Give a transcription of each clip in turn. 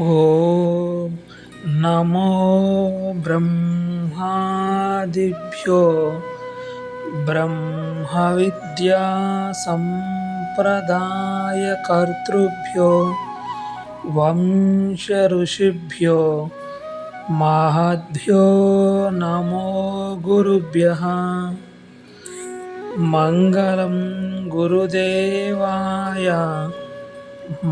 ఓం నమో బ్రహ్మాదిభ్యో బ్రహ్మ విద్యా సంప్రదాయకర్తృభ్యో వంశ ఋషిభ్యో మహద్భ్యో నమో గురుభ్యః. మంగళం గురుదేవాయ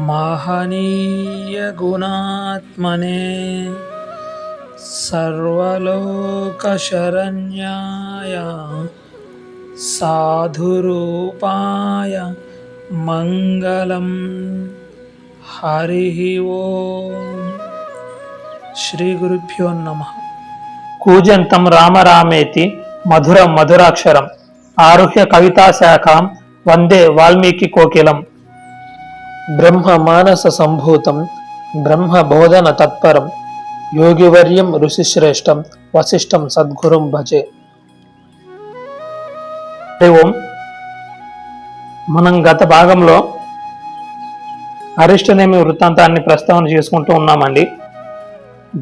మహనీయ గుణాత్మనే సర్వలోకశరణ్యాయ సాధురూపాయ మంగళం. హరి ఓం. శ్రీ గురుభ్యో నమః. కూజంతం రామరామేతి మధురం మధురాక్షరం ఆరుహ్య కవితా శాఖాం వందే వాల్మీకి కోకిలం. బ్రహ్మ మానస సంభూతం బ్రహ్మ బోధన తత్పరం యోగివర్యం ఋషిశ్రేష్టం వశిష్టం సద్గురుం భజే. ఓం. మనం గత భాగంలో అరిష్టనేమి వృత్తాంతాన్ని ప్రస్తావన చేసుకుంటూ ఉన్నామండి.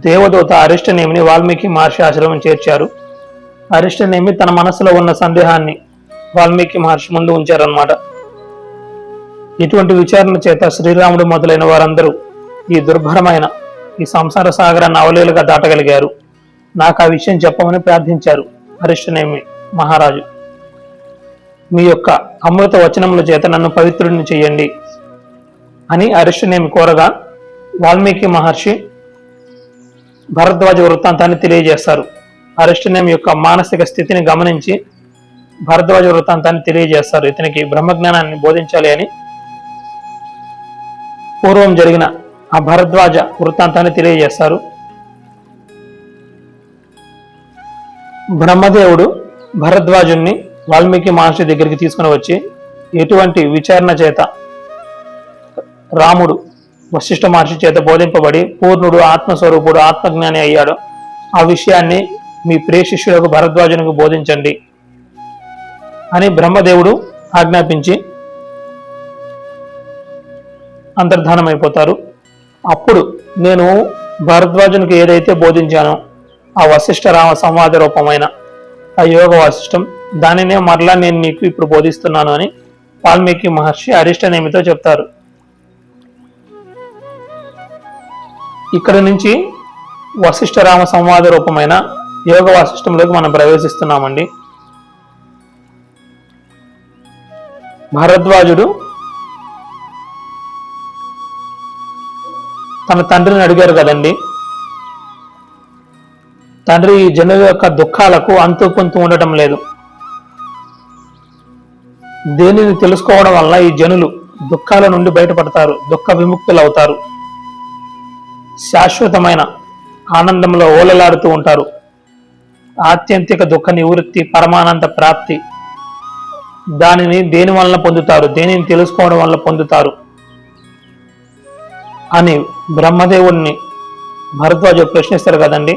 దేవదూత అరిష్టనేమిని వాల్మీకి మహర్షి ఆశ్రమం చేర్చారు. అరిష్టనేమి తన మనసులో ఉన్న సందేహాన్ని వాల్మీకి మహర్షి ముందు ఉంచారన్నమాట. ఇటువంటి విచారణ చేత శ్రీరాముడు మొదలైన వారందరూ ఈ దుర్భరమైన ఈ సంసార సాగరాన్ని అవలీలుగా దాటగలిగారు. నాకు ఆ విషయం చెప్పమని ప్రార్థించారు అరిష్టనేమి మహారాజు. మీ యొక్క అమృత వచనముల చేత నన్ను పవిత్రుడిని చెయ్యండి అని అరిష్టనేమి కోరగా వాల్మీకి మహర్షి భరద్వాజ వృత్తాంతాన్ని తెలియజేస్తారు. అరిష్టనేమి యొక్క మానసిక స్థితిని గమనించి భరద్వాజ వృత్తాంతాన్ని తెలియజేస్తారు. ఇతనికి బ్రహ్మజ్ఞానాన్ని బోధించాలి అని పూర్వం జరిగిన ఆ భరద్వాజ వృత్తాంతాన్ని తెలియజేస్తారు. బ్రహ్మదేవుడు భరద్వాజుణ్ణి వాల్మీకి మహర్షి దగ్గరికి తీసుకుని వచ్చి ఎటువంటి విచారణ చేత రాముడు వశిష్ఠ మహర్షి చేత బోధింపబడి పూర్ణుడు ఆత్మస్వరూపుడు ఆత్మజ్ఞాని అయ్యాడు, ఆ విషయాన్ని మీ ప్రియ శిష్యులకు భరద్వాజునికి బోధించండి అని బ్రహ్మదేవుడు ఆజ్ఞాపించి అంతర్ధానమైపోతారు. అప్పుడు నేను భరద్వాజునికి ఏదైతే బోధించానో ఆ వశిష్ఠ రామ సంవాద రూపమైన ఆ యోగ వాసిష్టం దానినే మరలా నేను మీకు ఇప్పుడు బోధిస్తున్నాను అని వాల్మీకి మహర్షి అరిష్టనేమితో చెప్తారు. ఇక్కడ నుంచి వశిష్ఠ రామ సంవాద రూపమైన యోగ వాసిష్టంలోకి మనం ప్రవేశిస్తున్నామండి. భరద్వాజుడు తన తండ్రిని అడిగారు కదండి, తండ్రి ఈ జనుల యొక్క దుఃఖాలకు అంతు పొంతు ఉండటం లేదు, దేనిని తెలుసుకోవడం వల్ల ఈ జనులు దుఃఖాల నుండి బయటపడతారు, దుఃఖ విముక్తులు అవుతారు, శాశ్వతమైన ఆనందంలో ఓలలాడుతూ ఉంటారు, ఆత్యంతిక దుఃఖ నివృత్తి పరమానంద ప్రాప్తి దానిని దేని వలన పొందుతారు, దేనిని తెలుసుకోవడం వల్ల పొందుతారు అని బ్రహ్మదేవుణ్ణి భరద్వాజుడు ప్రశ్నిస్తారు కదండి.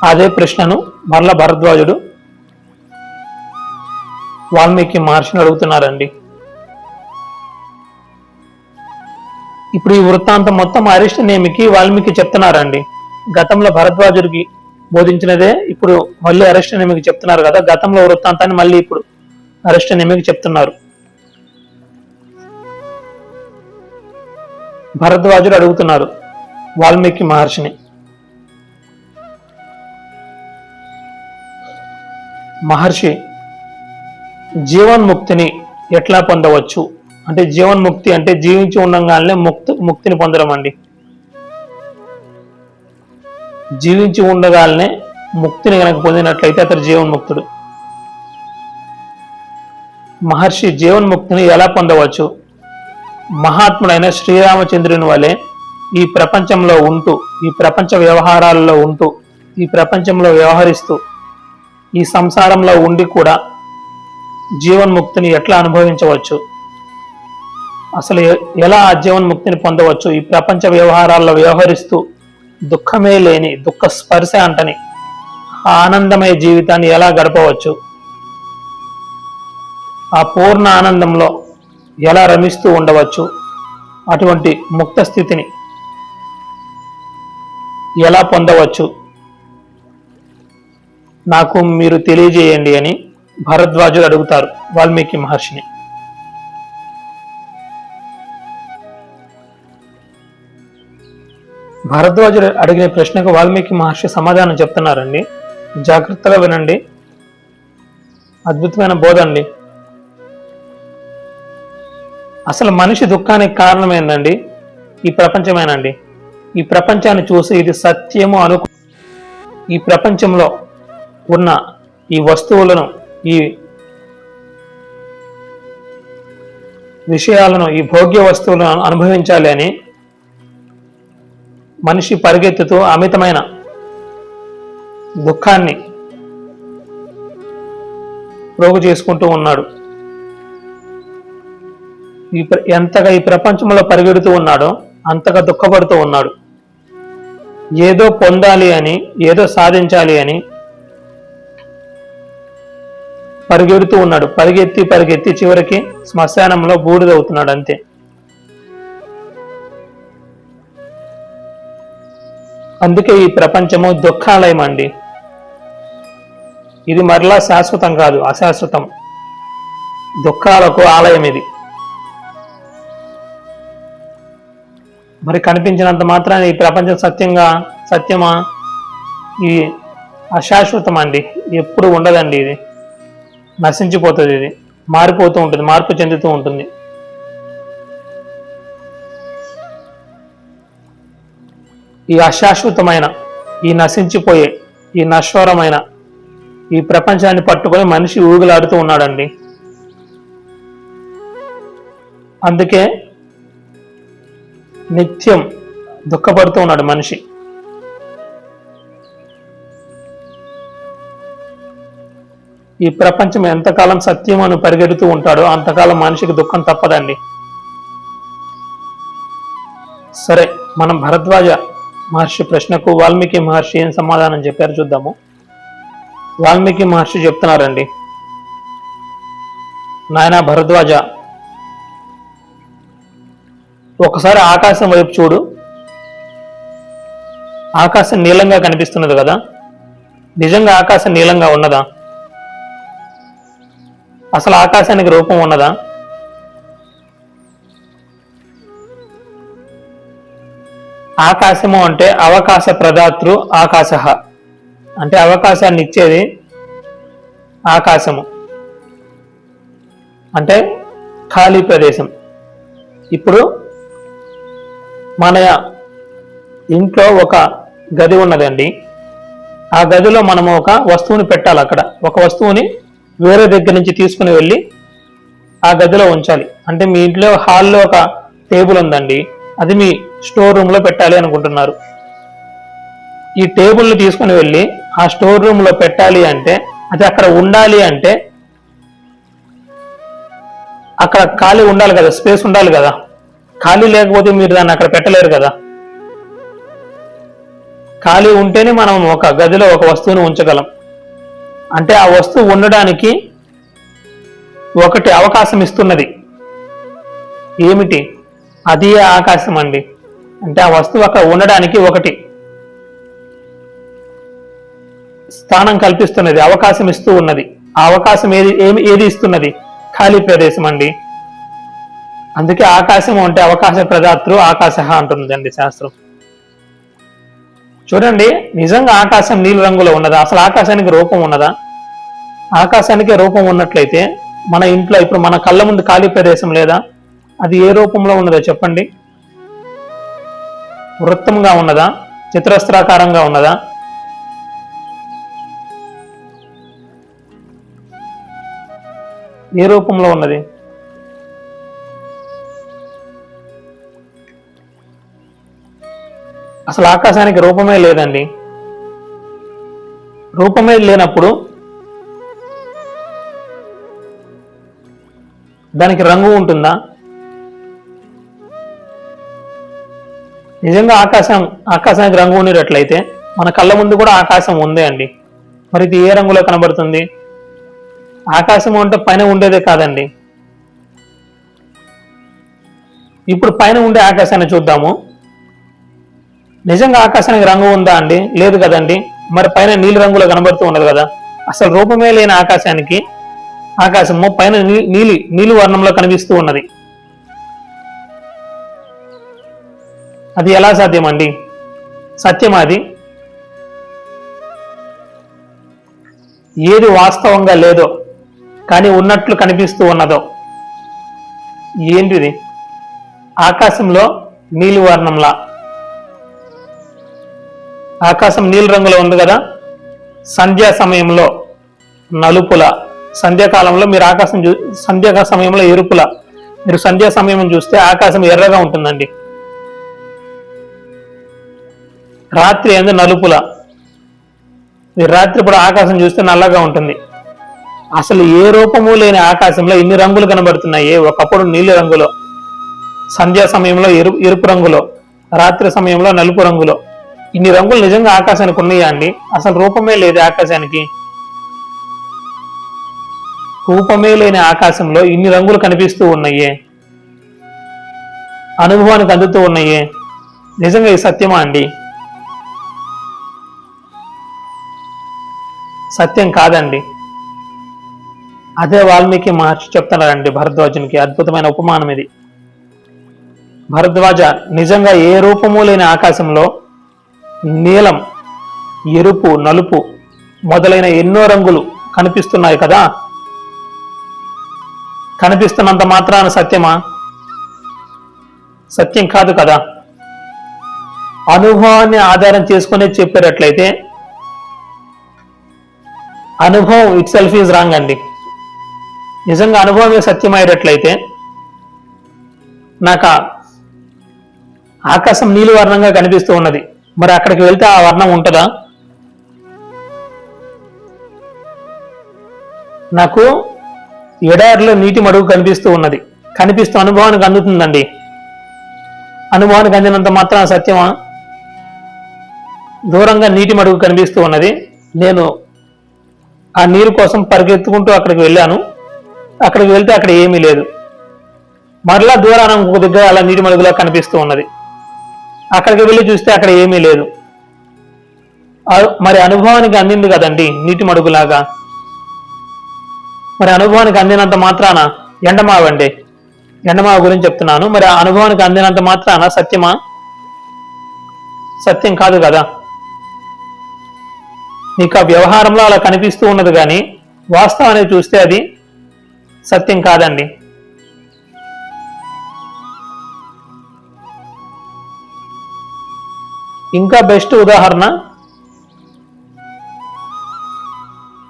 అదే ప్రశ్నను మరల భరద్వాజుడు వాల్మీకి మహర్షిని అడుగుతున్నారండి. ఇప్పుడు ఈ వృత్తాంతం మొత్తం అరిష్టనేమికి వాల్మీకి చెప్తున్నారండి. గతంలో భరద్వాజుడికి బోధించినదే ఇప్పుడు మళ్ళీ అరిష్టనేమికి చెప్తున్నారు కదా. గతంలో వృత్తాంతాన్ని మళ్ళీ ఇప్పుడు అరిష్టనేమికి చెప్తున్నారు. భరద్వాజుడు అడుగుతున్నారు వాల్మీకి మహర్షిని, మహర్షి జీవన్ముక్తిని ఎట్లా పొందవచ్చు అంటే, జీవన్ముక్తి అంటే జీవించి ఉండగానే ముక్తిని పొందడం అండి. జీవించి ఉండగానే ముక్తిని కనుక పొందినట్లయితే అతడు జీవన్ముక్తుడు. మహర్షి జీవన్ముక్తిని ఎలా పొందవచ్చు? మహాత్ముడైన శ్రీరామచంద్రుని వలె ఈ ప్రపంచంలో ఉంటూ, ఈ ప్రపంచ వ్యవహారాలలో ఉంటూ, ఈ ప్రపంచంలో వ్యవహరిస్తూ, ఈ సంసారంలో ఉండి కూడా జీవన్ముక్తిని ఎట్లా అనుభవించవచ్చు, అసలు ఎలా ఆ జీవన్ముక్తిని పొందవచ్చు? ఈ ప్రపంచ వ్యవహారాల్లో వ్యవహరిస్తూ దుఃఖమే లేని, దుఃఖ స్పర్శ అంటని ఆనందమయ జీవితాన్ని ఎలా గడపవచ్చు? ఆ పూర్ణ ఆనందంలో ఎలా రమిస్తూ ఉండవచ్చు? అటువంటి ముక్త స్థితిని ఎలా పొందవచ్చు నాకు మీరు తెలియజేయండి అని భరద్వాజుడు అడుగుతారు వాల్మీకి మహర్షిని. భరద్వాజుడు అడిగిన ప్రశ్నకు వాల్మీకి మహర్షి సమాధానం చెప్తున్నారండి. జాగ్రత్తగా వినండి, అద్భుతమైన బోధ అండి. అసలు మనిషి దుఃఖానికి కారణం ఏందండి? ఈ ప్రపంచమేనండి. ఈ ప్రపంచాన్ని చూసి ఇది సత్యము ఈ ప్రపంచంలో ఉన్న ఈ వస్తువులను, ఈ విషయాలను, ఈ భోగ్య వస్తువులను అనుభవించాలి అని మనిషి పరిగెత్తుతూ అమితమైన దుఃఖాన్ని ప్రోగు చేసుకుంటూ ఉన్నాడు. ఎంతగా ఈ ప్రపంచంలో పరిగెడుతూ ఉన్నాడో అంతగా దుఃఖపడుతూ ఉన్నాడు. ఏదో పొందాలి అని, ఏదో సాధించాలి అని పరిగెడుతూ ఉన్నాడు. పరిగెత్తి చివరికి శ్మశానంలో బూడిదవుతున్నాడు అంతే. అందుకే ఈ ప్రపంచము దుఃఖాలయం అండి. ఇది మరలా శాశ్వతం కాదు, అశాశ్వతం. దుఃఖాలకు ఆలయం ఇది. మరి కనిపించినంత మాత్రాన ఈ ప్రపంచం సత్యమా? ఇది అశాశ్వతం అండి. ఎప్పుడు ఉండదండి. ఇది నశించిపోతుంది. ఇది మారిపోతూ ఉంటుంది, మార్పు చెందుతూ ఉంటుంది. ఈ అశాశ్వతమైన, ఈ నశించిపోయే, ఈ నశ్వరమైన ఈ ప్రపంచాన్ని పట్టుకొని మనిషి ఊగులాడుతూ ఉన్నాడండి. అందుకే నిత్యం దుఃఖపడుతూ ఉన్నాడు మనిషి. ఈ ప్రపంచం ఎంతకాలం సత్యం అని పరిగెడుతూ ఉంటాడో అంతకాలం మనిషికి దుఃఖం తప్పదండి. సరే, మనం భరద్వాజ మహర్షి ప్రశ్నకు వాల్మీకి మహర్షి ఏం సమాధానం చెప్పారు చూద్దాము. వాల్మీకి మహర్షి చెప్తున్నారండి, నాయనా భరద్వాజ, ఒకసారి ఆకాశం వైపు చూడు. ఆకాశం నీలంగా కనిపిస్తున్నది కదా, నిజంగా ఆకాశం నీలంగా ఉన్నదా? అసలు ఆకాశానికి రూపం ఉన్నదా? ఆకాశము అంటే అవకాశ ప్రదాతృ ఆకాశ, అంటే అవకాశాన్ని ఇచ్చేది ఆకాశము, అంటే ఖాళీ ప్రదేశం. ఇప్పుడు మన ఇంట్లో ఒక గది ఉన్నదండి. ఆ గదిలో మనము ఒక వస్తువుని పెట్టాలి. అక్కడ ఒక వస్తువుని వేరే దగ్గర నుంచి తీసుకుని వెళ్ళి ఆ గదిలో ఉంచాలి. అంటే మీ ఇంట్లో హాల్లో ఒక టేబుల్ ఉందండి, అది మీ స్టోర్ రూమ్ లో పెట్టాలి అనుకుంటున్నారు. ఈ టేబుల్ని తీసుకుని వెళ్ళి ఆ స్టోర్ రూమ్ లో పెట్టాలి అంటే, అది అక్కడ ఉండాలి అంటే అక్కడ ఖాళీ ఉండాలి కదా, స్పేస్ ఉండాలి కదా. ఖాళీ లేకపోతే మీరు దాన్ని అక్కడ పెట్టలేరు కదా. ఖాళీ ఉంటేనే మనం ఒక గదిలో ఒక వస్తువుని ఉంచగలం. అంటే ఆ వస్తువు ఉండడానికి ఒకటి అవకాశం ఇస్తున్నది. ఏమిటి? అది ఆకాశం అండి. అంటే ఆ వస్తువు అక్కడ ఉండడానికి ఒకటి స్థానం కల్పిస్తున్నది, అవకాశం ఇస్తూ ఉన్నది. ఆ అవకాశం ఏది ఇస్తున్నది? ఖాళీ ప్రదేశం అండి. అందుకే ఆకాశం అంటే అవకాశ ప్రదాతృ ఆకాశ అంటున్నదండి శాస్త్రం. చూడండి, నిజంగా ఆకాశం నీలి రంగులో ఉన్నదా? అసలు ఆకాశానికి రూపం ఉన్నదా? ఆకాశానికి రూపం ఉన్నట్లయితే మన ఇంట్లో ఇప్పుడు మన కళ్ళ ముందు ఖాళీ ప్రదేశం లేదా? అది ఏ రూపంలో ఉన్నదో చెప్పండి. వృత్తంగా ఉన్నదా? చతురస్రాకారంగా ఉన్నదా? ఏ రూపంలో ఉన్నది? అసలు ఆకాశానికి రూపమే లేదండి. రూపమే లేనప్పుడు దానికి రంగు ఉంటుందా? నిజంగా ఆకాశానికి రంగు ఉండేటట్లయితే మన కళ్ళ ముందు కూడా ఆకాశం ఉందే అండి. మరి ఇది ఏ రంగులో కనబడుతుంది? ఆకాశం అంటే పైన ఉండేదే కాదండి. ఇప్పుడు పైన ఉండే ఆకాశాన్ని చూద్దాము. నిజంగా ఆకాశానికి రంగు ఉందా అండి? లేదు కదండి. మరి పైన నీలి రంగులో కనబడుతూ ఉన్నది కదా. అసలు రూపమే లేని ఆకాశము పైన నీలి వర్ణంలో కనిపిస్తూ ఉన్నది. అది ఎలా సాధ్యమండి? సత్యమా అది? ఏది వాస్తవంగా లేదో కానీ ఉన్నట్లు కనిపిస్తూ ఉన్నదో ఏంటిది? ఆకాశంలో నీలి వర్ణంలా, ఆకాశం నీలి రంగులో ఉంది కదా. సంధ్యా సమయంలో నలుపుల, సంధ్యాకాలంలో మీరు సంధ్యా సమయంలో ఎరుపుల, మీరు సంధ్యా సమయం చూస్తే ఆకాశం ఎర్రగా ఉంటుందండి. రాత్రి అందు నలుపుల, మీరు రాత్రిపూట ఆకాశం చూస్తే నల్లగా ఉంటుంది. అసలు ఏ రూపము లేని ఆకాశంలో ఇన్ని రంగులు కనబడుతున్నాయి. ఒకప్పుడు నీలి రంగులో, సంధ్యా సమయంలో ఎరుపు రంగులో, రాత్రి సమయంలో నలుపు రంగులో. ఇన్ని రంగులు నిజంగా ఆకాశానికి ఉన్నాయా అండి? అసలు రూపమే లేదు ఆకాశానికి. రూపమే లేని ఆకాశంలో ఇన్ని రంగులు కనిపిస్తూ ఉన్నాయే, అనుభవానికి అందుతూ ఉన్నాయే. నిజంగా ఇది సత్యమా అండి? సత్యం కాదండి. అదే వాల్మీకి మహర్షి చెప్తున్నారండి భరద్వాజునికి. అద్భుతమైన ఉపమానం ఇది. భరద్వాజ, నిజంగా ఏ రూపము లేని ఆకాశంలో నీలం, ఎరుపు, నలుపు మొదలైన ఎన్నో రంగులు కనిపిస్తున్నాయి కదా. కనిపిస్తున్నంత మాత్రాన సత్యమా? సత్యం కాదు కదా. అనుభవాన్ని ఆధారం చేసుకునే చెప్పేటట్లయితే అనుభవం ఇట్ సెల్ఫ్ ఈజ్ రాంగ్ అండి. నిజంగా అనుభవమే సత్యమయ్యేటట్లయితే నాకు ఆకాశం నీలి వర్ణంగా కనిపిస్తూ ఉన్నది. మరి అక్కడికి వెళ్తే ఆ వర్ణం ఉంటుందా? నాకు ఎడారిలో నీటి మడుగు కనిపిస్తూ ఉన్నది. కనిపిస్తూ అనుభవానికి అందుతుందండి. అనుభవానికి అందినంత మాత్రం సత్యమా? దూరంగా నీటి మడుగు కనిపిస్తూ ఉన్నది. నేను ఆ నీరు కోసం పరిగెత్తుకుంటూ అక్కడికి వెళ్ళాను. అక్కడికి వెళ్తే అక్కడ ఏమీ లేదు. మరలా దూరాన ఇంకొక దగ్గర అలా నీటి మడుగులా కనిపిస్తూ ఉన్నది. అక్కడికి వెళ్ళి చూస్తే అక్కడ ఏమీ లేదు. మరి అనుభవానికి అందింది కదండి నీటి మడుగులాగా. మరి అనుభవానికి అందినంత మాత్రాన ఎండమావండి, ఎండమావ గురించి చెప్తున్నాను. మరి ఆ అనుభవానికి అందినంత మాత్రాన సత్యమా? సత్యం కాదు కదా. నీకు ఆ వ్యవహారంలో అలా కనిపిస్తూ ఉన్నది కానీ వాస్తవాన్ని చూస్తే అది సత్యం కాదండి. ఇంకా బెస్ట్ ఉదాహరణ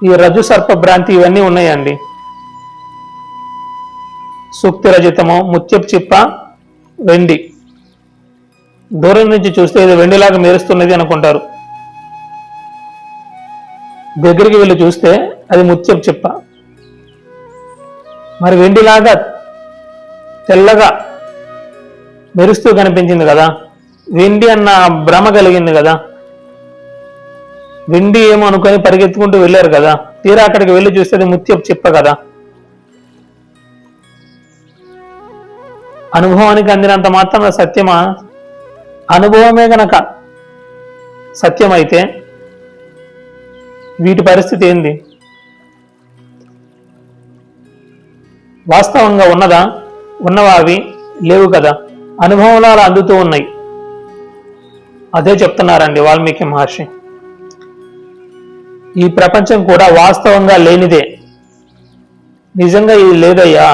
ఈ రజ్జు సర్ప భ్రాంతి, ఇవన్నీ ఉన్నాయండి. సూక్తి రజితము, ముత్యపు చిప్ప, వెండి. దూరం నుంచి చూస్తే ఇది వెండిలాగా మెరుస్తున్నది అనుకుంటారు. దగ్గరికి వెళ్ళి చూస్తే అది ముత్యపు చిప్ప. మరి వెండిలాగా తెల్లగా మెరుస్తూ కనిపించింది కదా. వెండి అన్న భ్రమ కలిగింది కదా. వెండి ఏమో అనుకొని పరిగెత్తుకుంటూ వెళ్ళారు కదా. తీరా అక్కడికి వెళ్ళి చూస్తే అది ముత్యపు చిప్ప కదా. అనుభవానికి అందినంత మాత్రం సత్యమా? అనుభవమే గనక సత్యమైతే వీటి పరిస్థితి ఏంది? వాస్తవంగా ఉన్నదా? ఉన్నవా? అవి లేవు కదా. అనుభవంలో అలా అందుతూ ఉన్నాయి. అదే చెప్తున్నారండి వాల్మీకి మహర్షి. ఈ ప్రపంచం కూడా వాస్తవంగా లేనిదే. నిజంగా ఇది లేదయ్యా.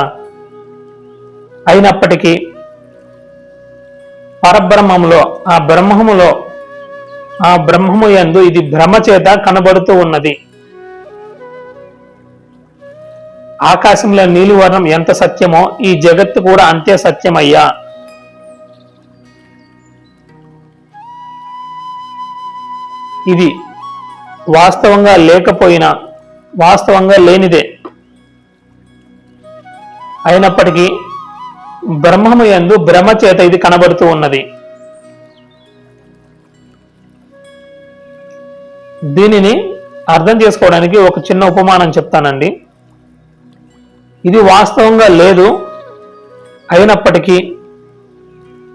అయినప్పటికీ పరబ్రహ్మములో, ఆ బ్రహ్మము యందు ఇది భ్రమ చేత కనబడుతూ ఉన్నది. ఆకాశంలో నీలివర్ణం ఎంత సత్యమో ఈ జగత్తు కూడా అంతే సత్యమయ్యా. ఇది వాస్తవంగా లేకపోయినా వాస్తవంగా లేనిదే. అయినప్పటికీ బ్రహ్మము యందు భ్రమ చేత ఇది కనబడుతూ ఉన్నది. దీనిని అర్థం చేసుకోవడానికి ఒక చిన్న ఉపమానం చెప్తానండి. ఇది వాస్తవంగా లేదు, అయినప్పటికీ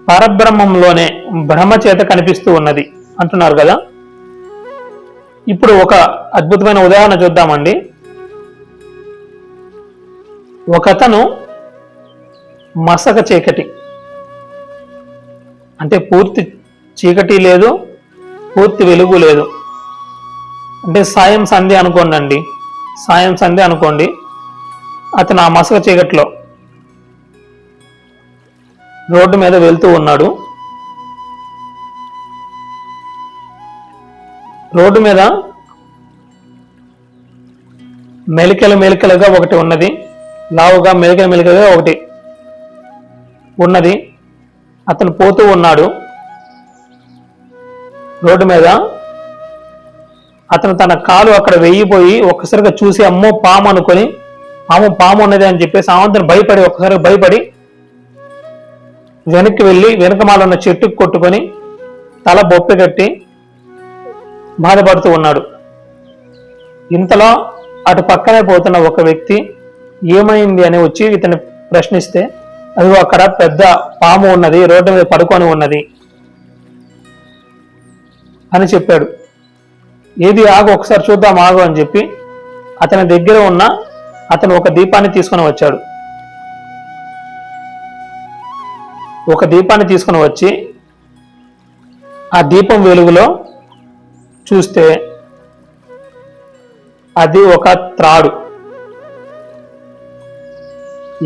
పరబ్రహ్మంలోనే భ్రమ చేత కనిపిస్తూ ఉన్నది అంటున్నారు కదా. ఇప్పుడు ఒక అద్భుతమైన ఉదాహరణ చూద్దామండి. ఒకతను మసక చీకటి, అంటే పూర్తి చీకటి లేదు, పూర్తి వెలుగు లేదు, అంటే సాయం సంధ్య అనుకోండి. సాయం సంధ్య అనుకోండి. అతను ఆ మసక చీకటిలో రోడ్డు మీద వెళ్తూ ఉన్నాడు. రోడ్డు మీద మెలికలుగా ఒకటి ఉన్నది, లావుగా మెలికలుగా ఒకటి ఉన్నది. అతను పోతూ ఉన్నాడు రోడ్డు మీద. అతను తన కాలు అక్కడ వెయ్యిపోయి ఒక్కసారిగా చూసి అమ్మో పాము అనుకొని, పాము ఉన్నది అని చెప్పేసి ఆవంతను ఒక్కసారిగా భయపడి వెనక్కి వెళ్ళి వెనకమాల ఉన్న చెట్టుకు కొట్టుకొని తల బొప్పి కట్టి బాధపడుతూ ఉన్నాడు. ఇంతలో అటు పక్కనే పోతున్న ఒక వ్యక్తి ఏమైంది అని వచ్చి ఇతన్ని ప్రశ్నిస్తే, అదిగో అక్కడ పెద్ద పాము ఉన్నది, రోడ్డు మీద పడుకొని ఉన్నది అని చెప్పాడు. ఏది ఆగు, ఒకసారి చూద్దాం ఆగు అని చెప్పి అతని దగ్గర ఉన్న అతను ఒక దీపాన్ని తీసుకుని వచ్చాడు. ఒక దీపాన్ని తీసుకుని వచ్చి ఆ దీపం వెలుగులో చూస్తే అది ఒక త్రాడు.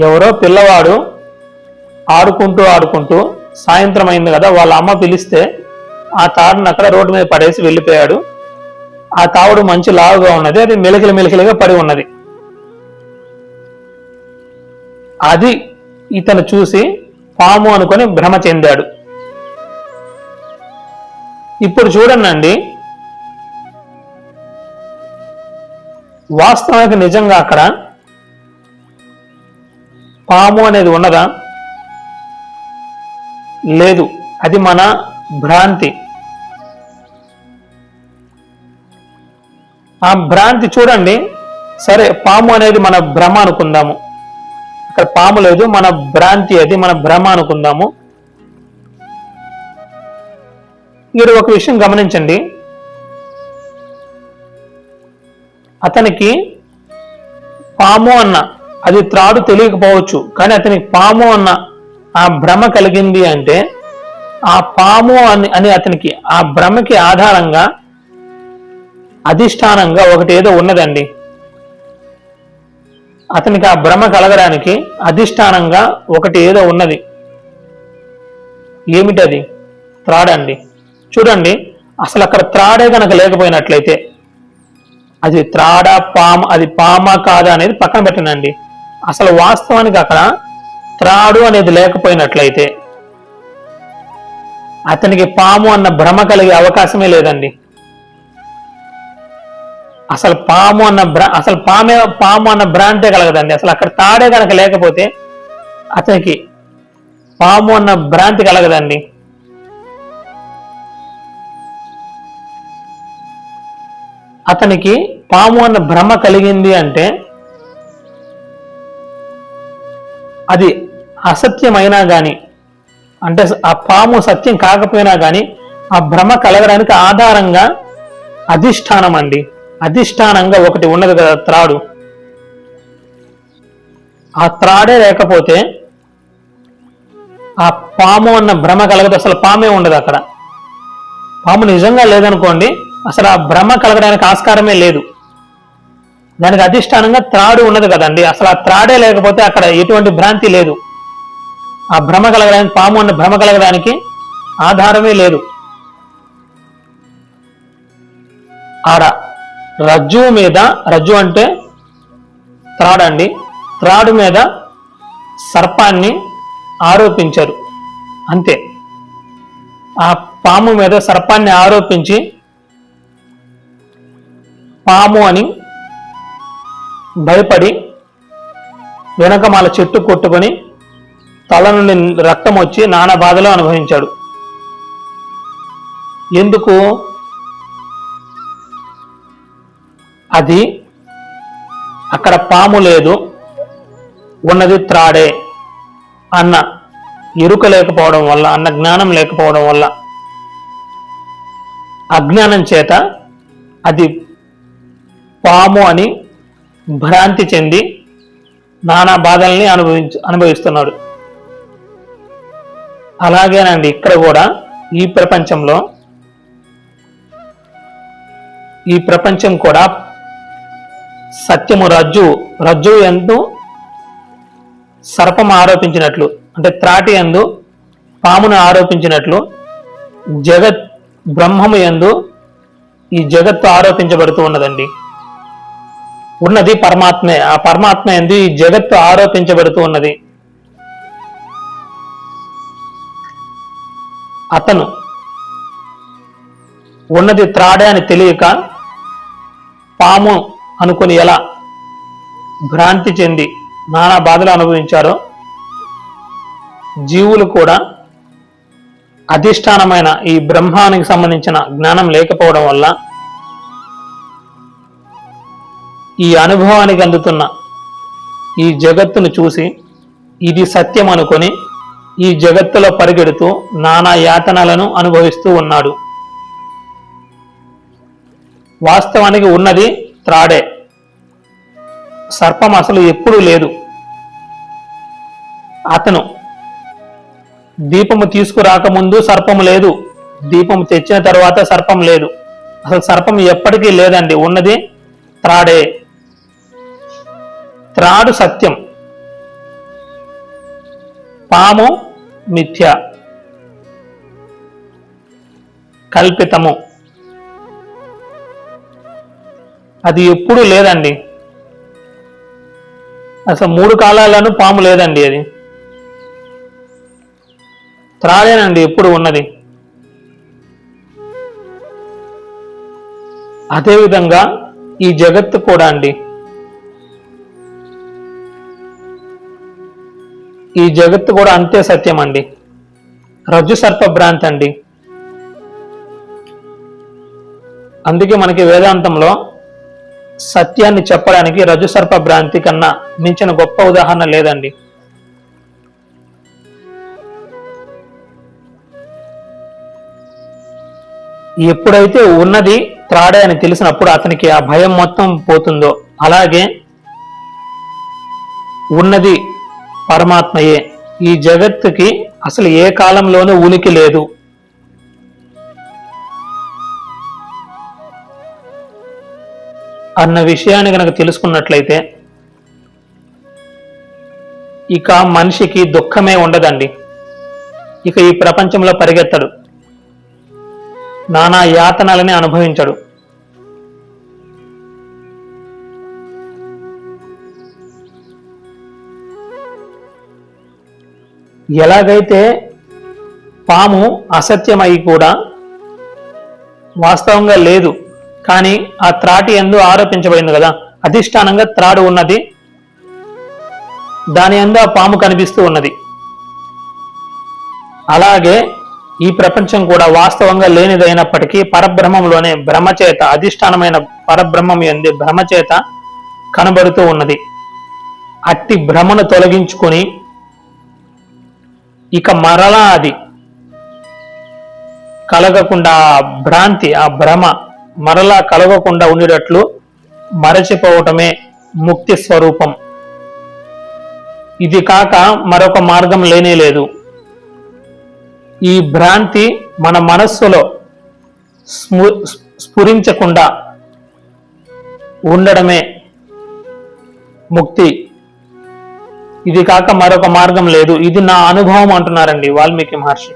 ఎవరో పిల్లవాడు ఆడుకుంటూ సాయంత్రం అయింది కదా, వాళ్ళ అమ్మ పిలిస్తే ఆ తాడును అక్కడ రోడ్డు మీద పడేసి వెళ్ళిపోయాడు. ఆ తావుడు మంచి లావుగా ఉన్నది, అది మెలికలుగా పడి ఉన్నది. అది ఇతను చూసి పాము అనుకొని భ్రమ చెందాడు. ఇప్పుడు చూడండి, వాస్తవానికి నిజంగా అక్కడ పాము అనేది ఉన్నదా? లేదు, అది మన భ్రాంతి. ఆ భ్రాంతి చూడండి. సరే, పాము అనేది మన భ్రమ అనుకుందాము. అక్కడ పాము లేదు, మన భ్రాంతి, అది మన భ్రమ అనుకుందాము. మీరు ఒక విషయం గమనించండి. అతనికి పాము అన్న అది త్రాడు తెలియకపోవచ్చు, కానీ అతనికి పాము అన్న ఆ భ్రమ కలిగింది అంటే ఆ పాము అని అతనికి ఆ భ్రమకి ఆధారంగా అధిష్టానంగా ఒకటి ఏదో ఉన్నదండి. అతనికి ఆ భ్రమ కలగడానికి అధిష్టానంగా ఒకటి ఏదో ఉన్నది. ఏమిటది? త్రాడండి. చూడండి, అసలు అక్కడ త్రాడే కనుక లేకపోయినట్లయితే అది త్రాడా పాము, అది పామా కాదా అనేది పక్కన పెట్టనండి. అసలు వాస్తవానికి అక్కడ త్రాడు అనేది లేకపోయినట్లయితే అతనికి పాము అన్న భ్రమ కలిగే అవకాశమే లేదండి. అసలు పాము అన్న భ్రాంతే కలగదండి. అసలు అక్కడ తాడే కనుక లేకపోతే అతనికి పాము అన్న భ్రాంతి కలగదండి. అతనికి పాము అన్న భ్రమ కలిగింది అంటే అది అసత్యమైనా గాని, అంటే ఆ పాము సత్యం కాకపోయినా గాని ఆ భ్రమ కలగడానికి ఆధారంగా అధిష్టానం అండి. అధిష్టానంగా ఒకటి ఉన్నది కదా త్రాడు. ఆ త్రాడే లేకపోతే ఆ పాము అన్న భ్రమ కలగదు. అసలు పామే ఉండదు అక్కడ. పాము నిజంగా లేదనుకోండి, అసలు ఆ భ్రమ కలగడానికి ఆస్కారమే లేదు. దానికి అధిష్టానంగా త్రాడు ఉన్నది కదండి. అసలు ఆ త్రాడే లేకపోతే అక్కడ ఎటువంటి భ్రాంతి లేదు. ఆ భ్రమ కలగడానికి, పాము అన్న భ్రమ కలగడానికి ఆధారమే లేదు. ఆడ రజ్జువు మీద, రజ్జు అంటే త్రాడండి, త్రాడు మీద సర్పాన్ని ఆరోపించారు అంతే. ఆ పాము మీద సర్పాన్ని ఆరోపించి పాము అని భయపడి వెనకమాల చెట్టు కొట్టుకొని తల నుండి రక్తం వచ్చి నానా బాధలో అనుభవించాడు. ఎందుకు? అది అక్కడ పాము లేదు, ఉన్నది త్రాడే అన్న ఎరుక లేకపోవడం వల్ల, అన్న జ్ఞానం లేకపోవడం వల్ల, అజ్ఞానం చేత అది పాము అని భ్రాంతి చెంది నానా బాధల్ని అనుభవిస్తున్నాడు. అలాగేనండి ఇక్కడ కూడా ఈ ప్రపంచం కూడా సత్యము రజ్జువు యందు సర్పము ఆరోపించినట్లు, అంటే త్రాటి యందు పామును ఆరోపించినట్లు బ్రహ్మము యందు ఈ జగత్తు ఆరోపించబడుతూ ఉన్నదండి. ఉన్నది పరమాత్మే, ఆ పరమాత్మ యందు ఈ జగత్తు ఆరోపించబడుతూ ఉన్నది. అతను ఉన్నది త్రాడే అని తెలియక పాము అనుకుని ఎలా భ్రాంతి చెంది నానా బాధలు అనుభవించారో, జీవులు కూడా అధిష్టానమైన ఈ బ్రహ్మానికి సంబంధించిన జ్ఞానం లేకపోవడం వల్ల ఈ అనుభవానికి అందుతున్న ఈ జగత్తును చూసి ఇది సత్యం అనుకొని ఈ జగత్తులో పరిగెడుతూ నానా యాతనలను అనుభవిస్తూ ఉన్నాడు. వాస్తవానికి ఉన్నది త్రాడే, సర్పం అసలు ఎప్పుడూ లేదు. అతను దీపము తీసుకురాకముందు సర్పము లేదు, దీపము తెచ్చిన తర్వాత సర్పం లేదు. అసలు సర్పం ఎప్పటికీ లేదండి, ఉన్నది త్రాడే. త్రాడు సత్యం, పాము మిథ్య, కల్పితము. అది ఎప్పుడూ లేదండి. అసలు 3 కాలాలను పాము లేదండి, అది త్రాడేనండి ఎప్పుడు ఉన్నది. అదేవిధంగా ఈ జగత్తు కూడా అండి, ఈ జగత్తు కూడా అంతే సత్యం అండి. రజ్జు సర్ప భ్రాంతి అండి. అందుకే మనకి వేదాంతంలో సత్యాన్ని చెప్పడానికి రజ్జు సర్ప భ్రాంతి కన్నా మించిన గొప్ప ఉదాహరణ లేదండి. ఎప్పుడైతే ఉన్నది త్రాడే అని తెలిసినప్పుడు అతనికి ఆ భయం మొత్తం పోతుందో, అలాగే ఉన్నది పరమాత్మయే, ఈ జగత్తుకి అసలు ఏ కాలంలోనూ ఉనికి లేదు. అన్న విషయాన్ని కనుక తెలుసుకున్నట్లయితే ఇక మనిషికి దుఃఖమే ఉండదండి. ఇక ఈ ప్రపంచంలో పరిగెత్తడు, నానా యాతనలని అనుభవించడు. ఎలాగైతే పాము అసత్యమై కూడా వాస్తవంగా లేదు, కానీ ఆ త్రాటి యందు ఆరోపించబడింది కదా, అధిష్టానంగా త్రాడు ఉన్నది, దాని యందు ఆ పాము కనిపిస్తూ ఉన్నది. అలాగే ఈ ప్రపంచం కూడా వాస్తవంగా లేనిదైనప్పటికీ పరబ్రహ్మంలోనే బ్రహ్మచేత, అధిష్టానమైన పరబ్రహ్మం యందు బ్రహ్మచేత కనబడుతూ ఉన్నది. అట్టి భ్రమను తొలగించుకొని ఇక మరలా అది కలగకుండా, ఆ భ్రాంతి, ఆ భ్రమ మరలా కలగకుండా ఉండేటట్లు మరచిపోవటమే ముక్తి స్వరూపం. ఇది కాక మరొక మార్గం లేనే లేదు. ఈ భ్రాంతి మన మనస్సులో స్ఫురించకుండా ఉండడమే ముక్తి. ఇది కాక మరొక మార్గం లేదు. ఇది నా అనుభవం అంటున్నారండి వాల్మీకి మహర్షి.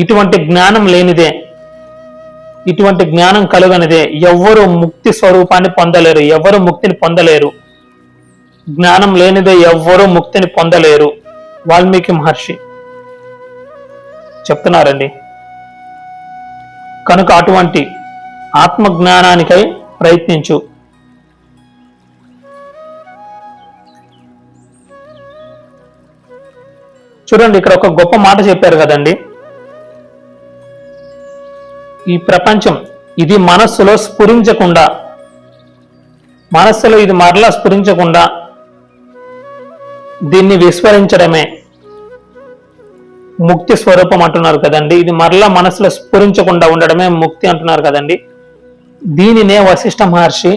ఇటువంటి జ్ఞానం లేనిదే, ఇటువంటి జ్ఞానం కలుగనిదే ఎవ్వరూ ముక్తి స్వరూపాన్ని పొందలేరు, ఎవరు ముక్తిని పొందలేరు. జ్ఞానం లేనిదే ఎవ్వరూ ముక్తిని పొందలేరు. వాల్మీకి మహర్షి చెప్తున్నారండి. కనుక అటువంటి ఆత్మజ్ఞానానికై ప్రయత్నించు. చూడండి, ఇక్కడ ఒక గొప్ప మాట చెప్పారు కదండి. ఈ ప్రపంచం ఇది మనస్సులో స్ఫురించకుండా, మనస్సులో ఇది మరలా స్ఫురించకుండా దీన్ని విస్మరించడమే ముక్తి స్వరూపం అంటున్నారు కదండి. ఇది మరలా మనసులో స్ఫురించకుండా ఉండడమే ముక్తి అంటున్నారు కదండి. దీనినే వశిష్ఠ మహర్షి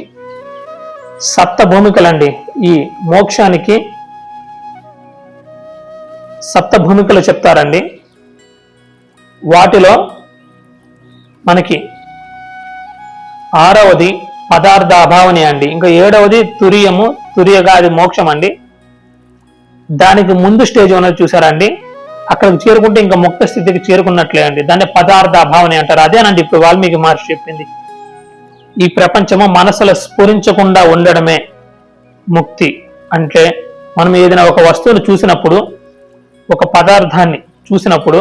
సప్త భూమికలండి. ఈ మోక్షానికి సప్త భూమికలు చెప్తారండి. వాటిలో మనకి 6వది పదార్థ అభావని అండి. ఇంకా 7వది తురియము, తురియగా అది మోక్షం అండి. దానికి ముందు స్టేజ్ ఉన్నది చూసారండి, అక్కడికి చేరుకుంటే ఇంకా ముక్త స్థితికి చేరుకున్నట్లే అండి. దాన్ని పదార్థ అభావని అంటారు. అదేనండి ఇప్పుడు వాల్మీకి మహర్షి చెప్పింది. ఈ ప్రపంచము మనసులో స్ఫురించకుండా ఉండడమే ముక్తి. అంటే మనం ఏదైనా ఒక వస్తువును చూసినప్పుడు, ఒక పదార్థాన్ని చూసినప్పుడు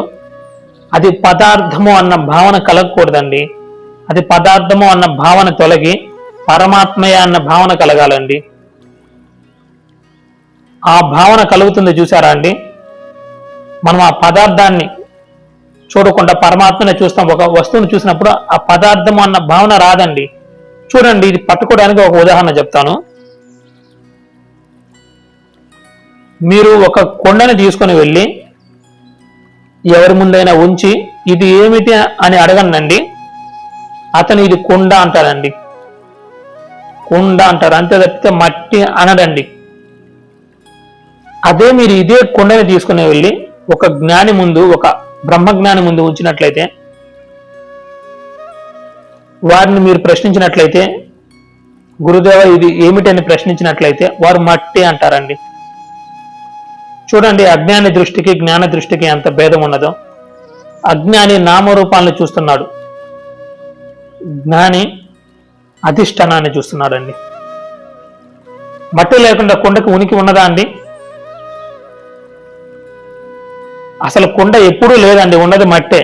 అది పదార్థము అన్న భావన కలగకూడదండి. అది పదార్థము అన్న భావన తొలగి పరమాత్మయ అన్న భావన కలగాలండి. ఆ భావన కలుగుతుంది చూసారా అండి. మనం ఆ పదార్థాన్ని చూడకుండా పరమాత్మని చూస్తాం. ఒక వస్తువుని చూసినప్పుడు ఆ పదార్థము అన్న భావన రాదండి. చూడండి, ఇది పట్టుకోవడానికి ఒక ఉదాహరణ చెప్తాను. మీరు ఒక కొండని తీసుకొని వెళ్ళి ఎవరి ముందైనా ఉంచి ఇది ఏమిటి అని అడగనండి, అతను ఇది కుండ అంటారండి. కుండ అంటారు, అంతే తప్పితే మట్టి అనడండి. అదే మీరు ఇదే కొండని తీసుకుని వెళ్ళి ఒక జ్ఞాని ముందు, ఒక బ్రహ్మజ్ఞాని ముందు ఉంచినట్లయితే, వారిని మీరు ప్రశ్నించినట్లయితే, గురుదేవ ఇది ఏమిటని ప్రశ్నించినట్లయితే వారు మట్టి అంటారండి. చూడండి, అజ్ఞాని దృష్టికి జ్ఞాన దృష్టికి ఎంత భేదం ఉన్నదో. అజ్ఞాని నామరూపాలను చూస్తున్నాడు, జ్ఞాని అధిష్టానాన్ని చూస్తున్నాడండి. మట్టి లేకుండా కొండకు ఉనికి ఉన్నదా అండి? అసలు కొండ ఎప్పుడూ లేదండి, ఉన్నది మట్టే.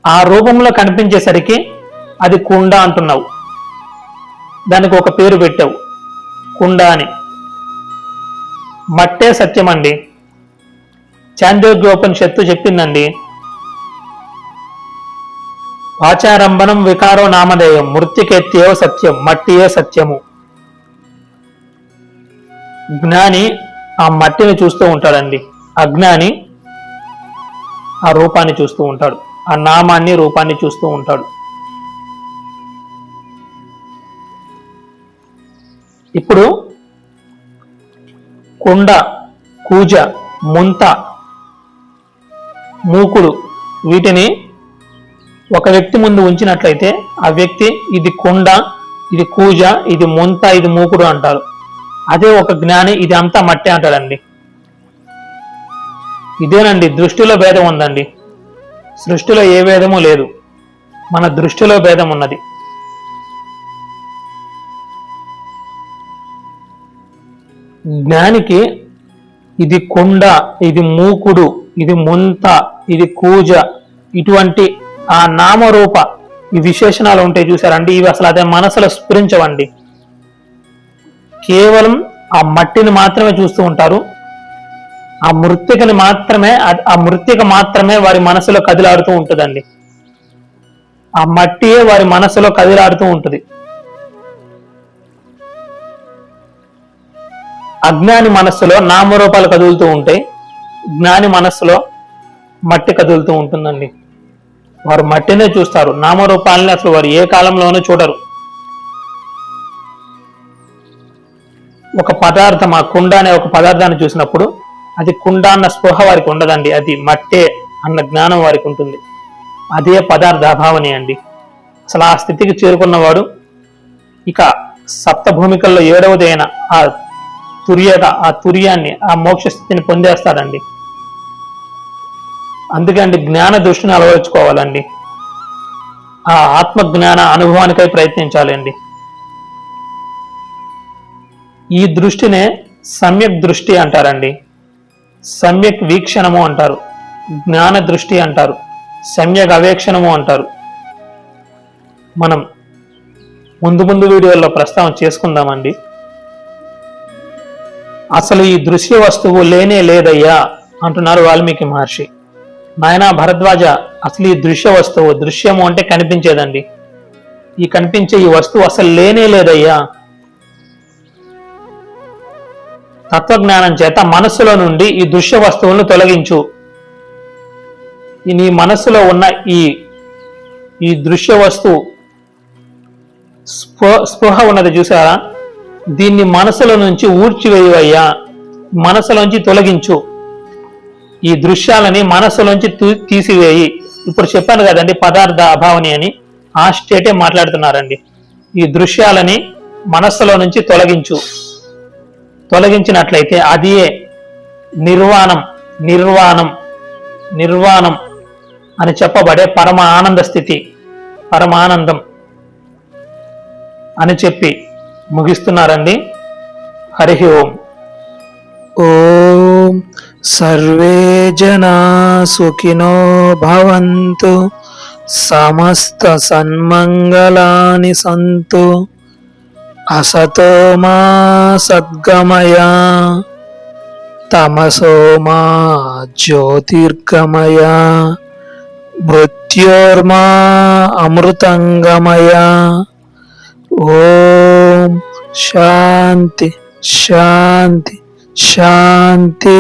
ఆ రూపంలో కనిపించేసరికి అది కుండ అంటున్నావు, దానికి ఒక పేరు పెట్టావు కుండ అని. మట్టే సత్యం అండి. చాంద్రోగ్యోపనిషత్తు చెప్పిందండి, ఆచారంభనం వికారో నామధేయం మృత్యుకెత్యేవ సత్యం, మట్టియే సత్యము. జ్ఞాని ఆ మట్టిని చూస్తూ ఉంటాడండి, అజ్ఞాని ఆ రూపాన్ని చూస్తూ ఉంటాడు, ఆ నామాన్ని రూపాన్ని చూస్తూ ఉంటాడు. ఇప్పుడు కుండ, కూజ, ముంత, మూకుడు వీటిని ఒక వ్యక్తి ముందు ఉంచినట్లయితే ఆ వ్యక్తి ఇది కుండ, ఇది కూజ, ఇది ముంత, ఇది మూకుడు అంటారు. అదే ఒక జ్ఞాని ఇది అంతా మట్టే అంటాడండి. ఇదేనండి దృష్టిలో భేదం ఉందండి. సృష్టిలో ఏ భేదము లేదు, మన దృష్టిలో భేదం ఉన్నది. జ్ఞానికి ఇది కుండ, ఇది మూకుడు, ఇది ముంత, ఇది కూజ, ఇటువంటి ఆ నామరూప ఈ విశేషణాలు ఉంటాయి చూసారండి, ఇవి అసలు అదే మనసులో స్ఫురించవండి. కేవలం ఆ మట్టిని మాత్రమే చూస్తూ ఉంటారు. ఆ మృత్తికని మాత్రమే, ఆ మృత్తిక మాత్రమే వారి మనసులో కదిలాడుతూ ఉంటుందండి. ఆ మట్టియే వారి మనసులో కదిలాడుతూ ఉంటుంది. అజ్ఞాని మనస్సులో నామరూపాలు కదులుతూ ఉంటాయి, జ్ఞాని మనస్సులో మట్టి కదులుతూ ఉంటుందండి. వారు మట్టినే చూస్తారు, నామరూపాలని అసలు వారు ఏ కాలంలోనూ చూడరు. ఒక పదార్థం, ఆ కుండ అనే ఒక పదార్థాన్ని చూసినప్పుడు అది కుండ అన్న స్పృహ వారికి ఉండదండి, అది మట్టే అన్న జ్ఞానం వారికి ఉంటుంది. అదే పదార్థాభావని అండి. అసలు ఆ స్థితికి చేరుకున్నవాడు ఇక సప్త భూమికల్లో 7వది అయిన ఆ తుర్యాన్ని, ఆ మోక్ష స్థితిని పొందేస్తాడండి. అందుకే అండి జ్ఞాన దృష్టిని అలవరుచుకోవాలండి. ఆ ఆత్మజ్ఞాన అనుభవానికై ప్రయత్నించాలండి. ఈ దృష్టినే సమ్యక్ దృష్టి అంటారండి, సమ్యక్ వీక్షణము అంటారు, జ్ఞాన దృష్టి అంటారు, సమ్యక్ అవేక్షణము అంటారు. మనం ముందు వీడియోల్లో ప్రస్తావన చేసుకుందామండి. అసలు ఈ దృశ్య వస్తువు లేనే లేదయ్యా అంటున్నారు వాల్మీకి మహర్షి. నాయనా భరద్వాజ, అసలు ఈ దృశ్య వస్తువు, దృశ్యము అంటే కనిపించేదండి, ఈ కనిపించే ఈ వస్తువు అసలు లేనే లేదయ్యా. తత్వజ్ఞానం చేత మనస్సులో నుండి ఈ దృశ్య వస్తువులను తొలగించు. నీ మనస్సులో ఉన్న ఈ దృశ్య వస్తువు స్పృహ ఉన్నది చూసారా, దీన్ని మనసులో నుంచి ఊడ్చివేయవయ్యా, మనసులోంచి తొలగించు. ఈ దృశ్యాలని మనసులోంచి తీసివేయి. ఇప్పుడు చెప్పాను కదండి పదార్థ అభావని అని, ఆ స్టేటే మాట్లాడుతున్నారండి. ఈ దృశ్యాలని మనస్సులో నుంచి తొలగించు. తొలగించినట్లయితే అదియే నిర్వాణం నిర్వాణం నిర్వాణం అని చెప్పబడే పరమ ఆనంద స్థితి, పరమానందం అని చెప్పి ముగిస్తున్నారండి. హరి ఓం. ఓం సర్వే జనా సుఖినో భవంతు, సమస్త సన్మంగళాని సంతు, అసతో మా సద్గమయ, తమసో మా జ్యోతిర్గమయ, మృత్యోర్మా అమృతంగమయ. ఓం శాంతి శాంతి శాంతి.